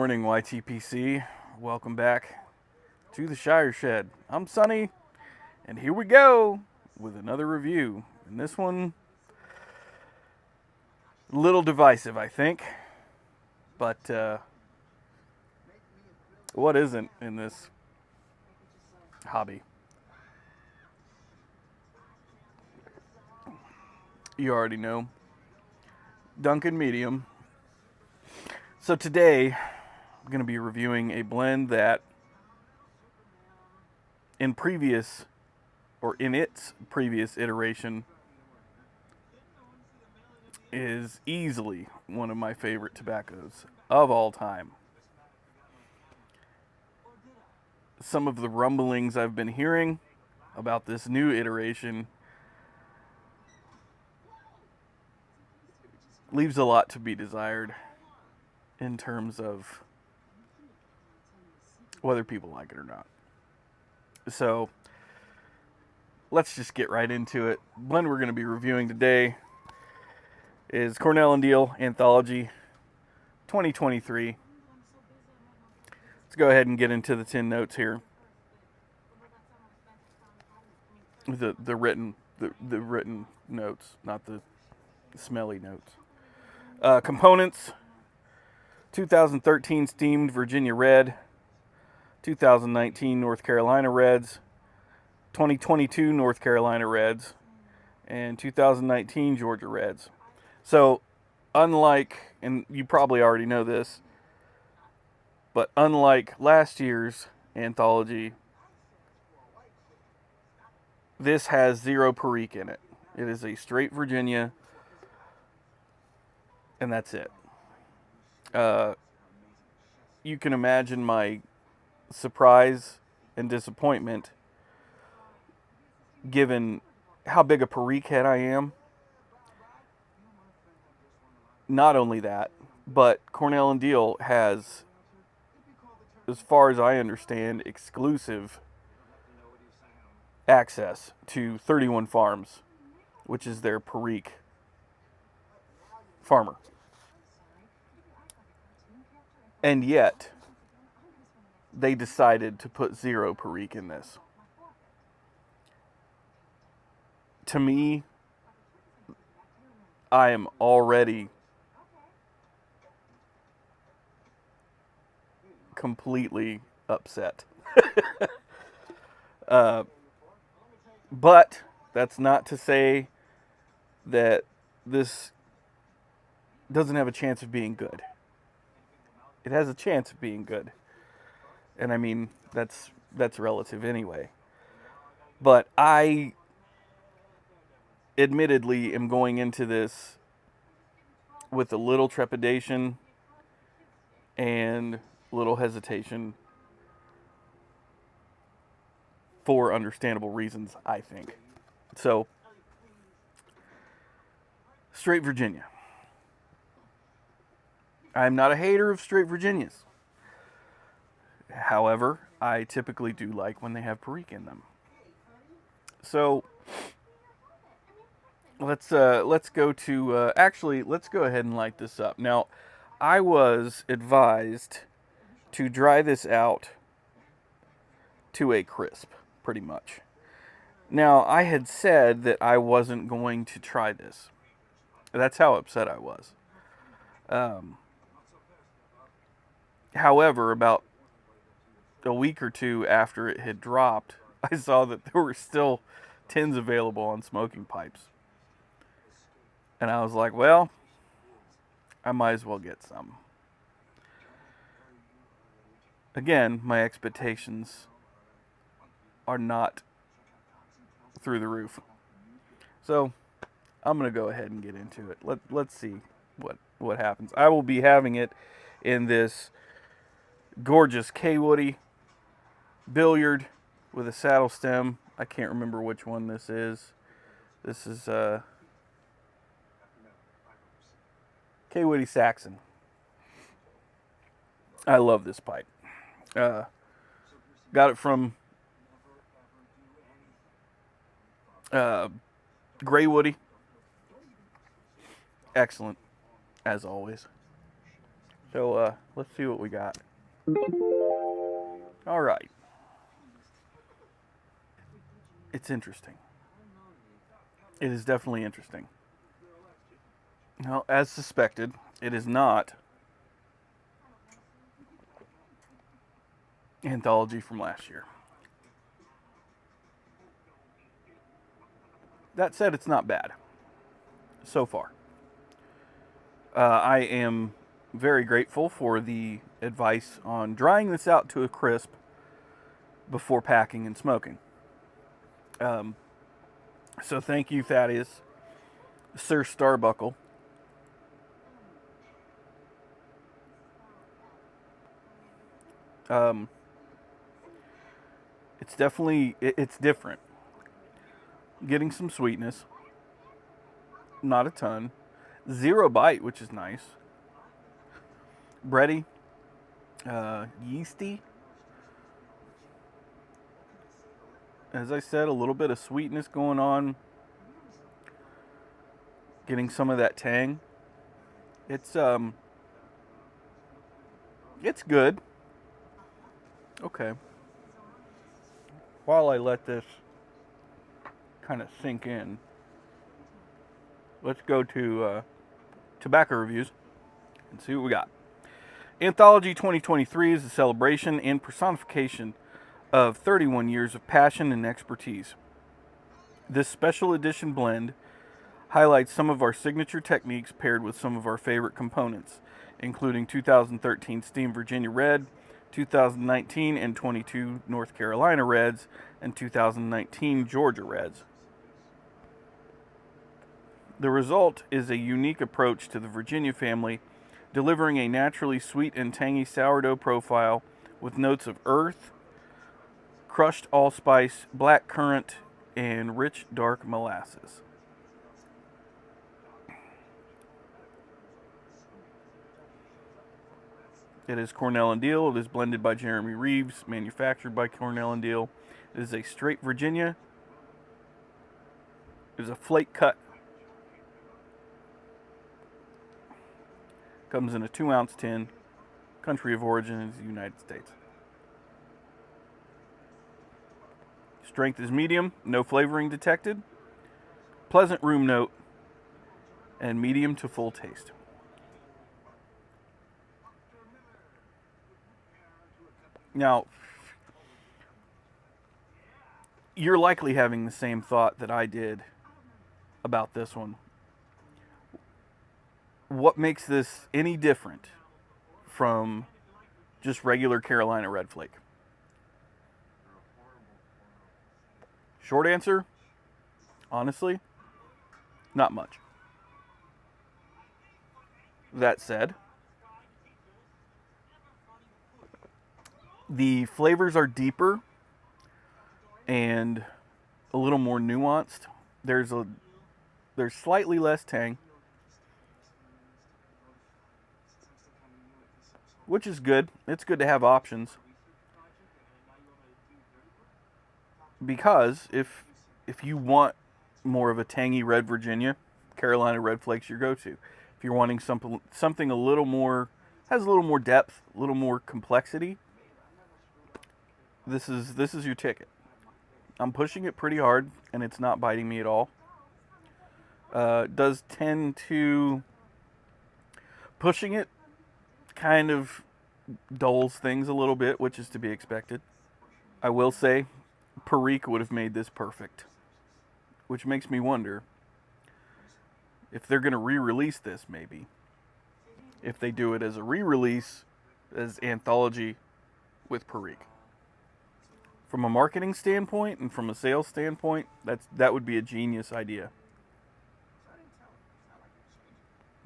morning, YTPC. Welcome back to the Shire Shed. I'm Sunny, and here we go with another review. And this one, a little divisive, I think. But what isn't in this hobby? You already know. Dunkin' Medium. So today, I'm going to be reviewing a blend that in its previous iteration is easily one of my favorite tobaccos of all time. Some of the rumblings I've been hearing about this new iteration leaves a lot to be desired in terms of whether people like it or not. So let's just get right into it. The blend we're going to be reviewing today is Cornell and Diehl Anthology 2023. Let's go ahead and get into the 10 notes here. The written notes, not the smelly notes. Components: 2013 steamed Virginia Red, 2019 North Carolina Reds, 2022 North Carolina Reds, and 2019 Georgia Reds. So, unlike, and you probably already know this, but unlike last year's Anthology, this has zero Perique in it. It is a straight Virginia, and that's it. You can imagine my surprise and disappointment given how big a Perique head I am. Not only that, but Cornell and Diehl has, as far as I understand, exclusive access to 31 Farms, which is their Perique farmer. And yet, they decided to put zero Perique in this. To me, I am already completely upset. But that's not to say that this doesn't have a chance of being good. It has a chance of being good. And I mean, that's relative anyway. But I admittedly am going into this with a little trepidation and a little hesitation for understandable reasons, I think. So, straight Virginia. I'm not a hater of straight Virginias. However, I typically do like when they have Perique in them. So, let's go to actually let's go ahead and light this up. Now, I was advised to dry this out to a crisp, pretty much. Now, I had said that I wasn't going to try this. That's how upset I was. However, about a week or two after it had dropped, I saw that there were still tins available on smoking pipes. And I was like, well, I might as well get some. Again, my expectations are not through the roof. So, I'm going to go ahead and get into it. Let's see what happens. I will be having it in this gorgeous K-Woody billiard with a saddle stem. I can't remember which one this is. This is K-Woody Saxon. I love this pipe. Got it from Gray Woody. Excellent, as always. So let's see what we got. All right. It's interesting. It is definitely interesting. Now, as suspected, it is not Anthology from last year. That said, it's not bad so far. I am very grateful for the advice on drying this out to a crisp before packing and smoking. Um, so thank you, Thaddeus, Sir Starbuckle. Um, it's definitely it's different. Getting some sweetness, not a ton. Zero bite, which is nice. Bready, yeasty. As I said, a little bit of sweetness going on. Getting some of that tang. It's it's good. Okay. While I let this kind of sink in, let's go to tobacco reviews and see what we got. Anthology 2023 is a celebration and personification of 31 years of passion and expertise. This special edition blend highlights some of our signature techniques paired with some of our favorite components, including 2013 Steam Virginia Red, 2019 and 22 North Carolina Reds, and 2019 Georgia Reds. The result is a unique approach to the Virginia family, delivering a naturally sweet and tangy sourdough profile with notes of earth, crushed allspice, black currant, and rich dark molasses. It is Cornell and Diehl. It is blended by Jeremy Reeves, manufactured by Cornell and Diehl. It is a straight Virginia. It is a flake cut. Comes in a 2-ounce tin. Country of origin is the United States. Strength is medium, no flavoring detected. Pleasant room note, and medium to full taste. Now, you're likely having the same thought that I did about this one. What makes this any different from just regular Carolina Red Flake? Short answer, honestly, not much. That said, the flavors are deeper and a little more nuanced. There's slightly less tang, which is good. It's good to have options, because if you want more of a tangy red Virginia, Carolina Red Flake's your go-to. If you're wanting something a little more, has a little more depth, a little more complexity, this is your ticket. I'm pushing it pretty hard, and it's not biting me at all. Does tend to, pushing it kind of dulls things a little bit, which is to be expected. I will say, Perique would have made this perfect, which makes me wonder if they're going to re-release this, maybe. If they do it as a re-release, as Anthology with Perique. From a marketing standpoint and from a sales standpoint, that would be a genius idea.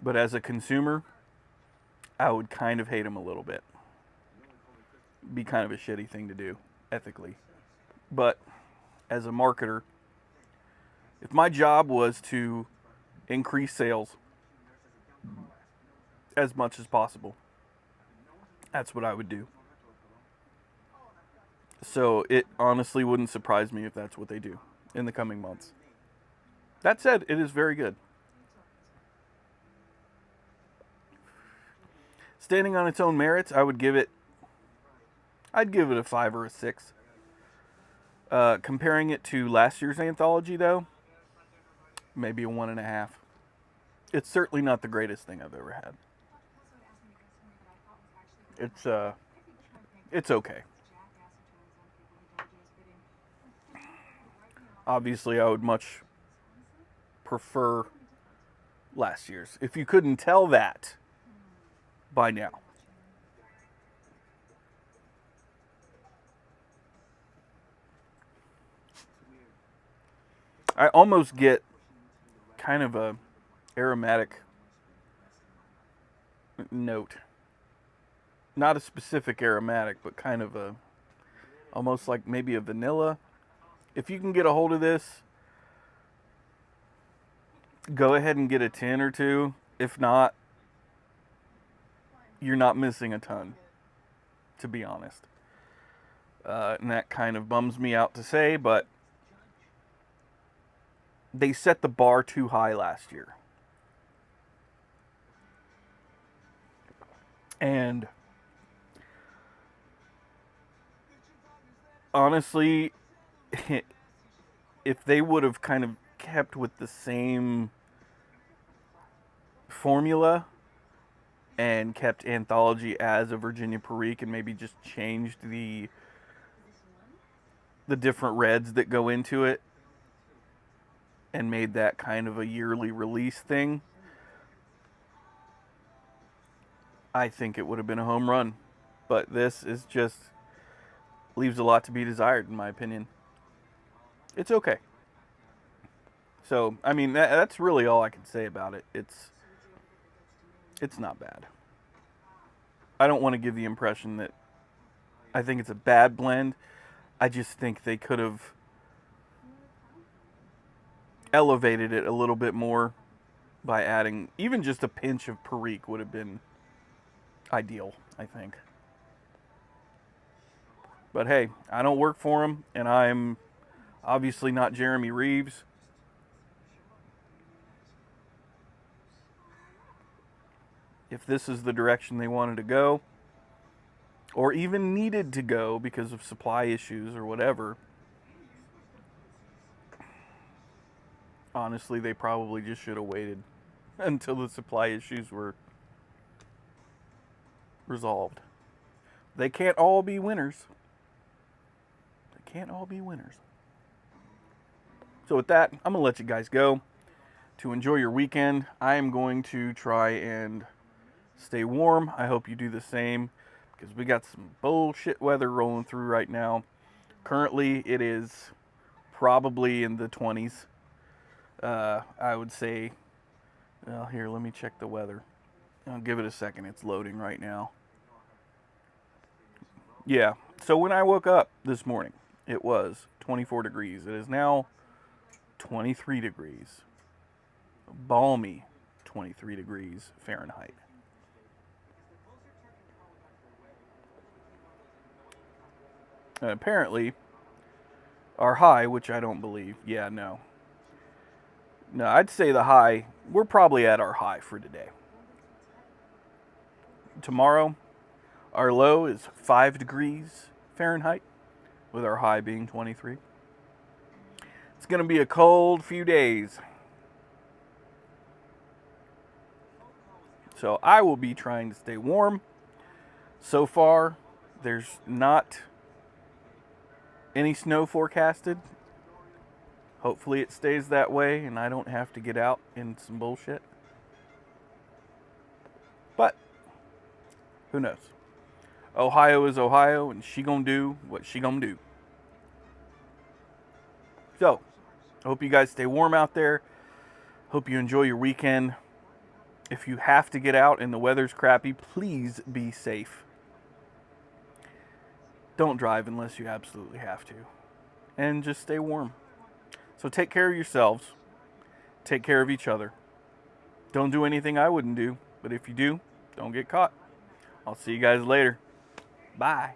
But as a consumer, I would kind of hate them a little bit. Be kind of a shitty thing to do, ethically. But as a marketer, if my job was to increase sales as much as possible, that's what I would do. So it honestly wouldn't surprise me if that's what they do in the coming months. That said, it is very good. standing on its own merits, I'd give it a 5 or a 6. Comparing it to last year's Anthology, though, maybe a 1.5. It's certainly not the greatest thing I've ever had. It's okay. Obviously, I would much prefer last year's. If you couldn't tell that by now. I almost get kind of a aromatic note. Not a specific aromatic, but kind of a, almost like maybe a vanilla. If you can get a hold of this, go ahead and get a 10 or 2. If not, you're not missing a ton, to be honest. And that kind of bums me out to say, but they set the bar too high last year. And honestly, if they would have kind of kept with the same formula and kept Anthology as a Virginia Perique and maybe just changed the different reds that go into it and made that kind of a yearly release thing, I think it would have been a home run. But this is just leaves a lot to be desired, in my opinion. It's okay. So, I mean, that's really all I can say about it. It's not bad. I don't want to give the impression that I think it's a bad blend. I just think they could have elevated it a little bit more by adding even just a pinch of Perique would have been ideal, I think. But hey, I don't work for them, and I'm obviously not Jeremy Reeves. If this is the direction they wanted to go, or even needed to go because of supply issues or whatever, honestly, they probably just should have waited until the supply issues were resolved. They can't all be winners. They can't all be winners. So with that, I'm going to let you guys go to enjoy your weekend. I am going to try and stay warm. I hope you do the same because we got some bullshit weather rolling through right now. Currently, it is probably in the 20s. I would say, well, here, let me check the weather. I'll give it a second. It's loading right now. Yeah, so when I woke up this morning, it was 24 degrees. It is now 23 degrees. Balmy 23 degrees Fahrenheit. And apparently, our high, which I don't believe, no, I'd say the high, we're probably at our high for today. Tomorrow, our low is 5 degrees Fahrenheit, with our high being 23. It's going to be a cold few days. So I will be trying to stay warm. So far, there's not any snow forecasted. Hopefully it stays that way and I don't have to get out in some bullshit. But who knows? Ohio is Ohio, and she gonna do what she gonna do. So, I hope you guys stay warm out there. Hope you enjoy your weekend. If you have to get out and the weather's crappy, please be safe. Don't drive unless you absolutely have to. And just stay warm. So take care of yourselves. Take care of each other. Don't do anything I wouldn't do, but if you do, don't get caught. I'll see you guys later. Bye.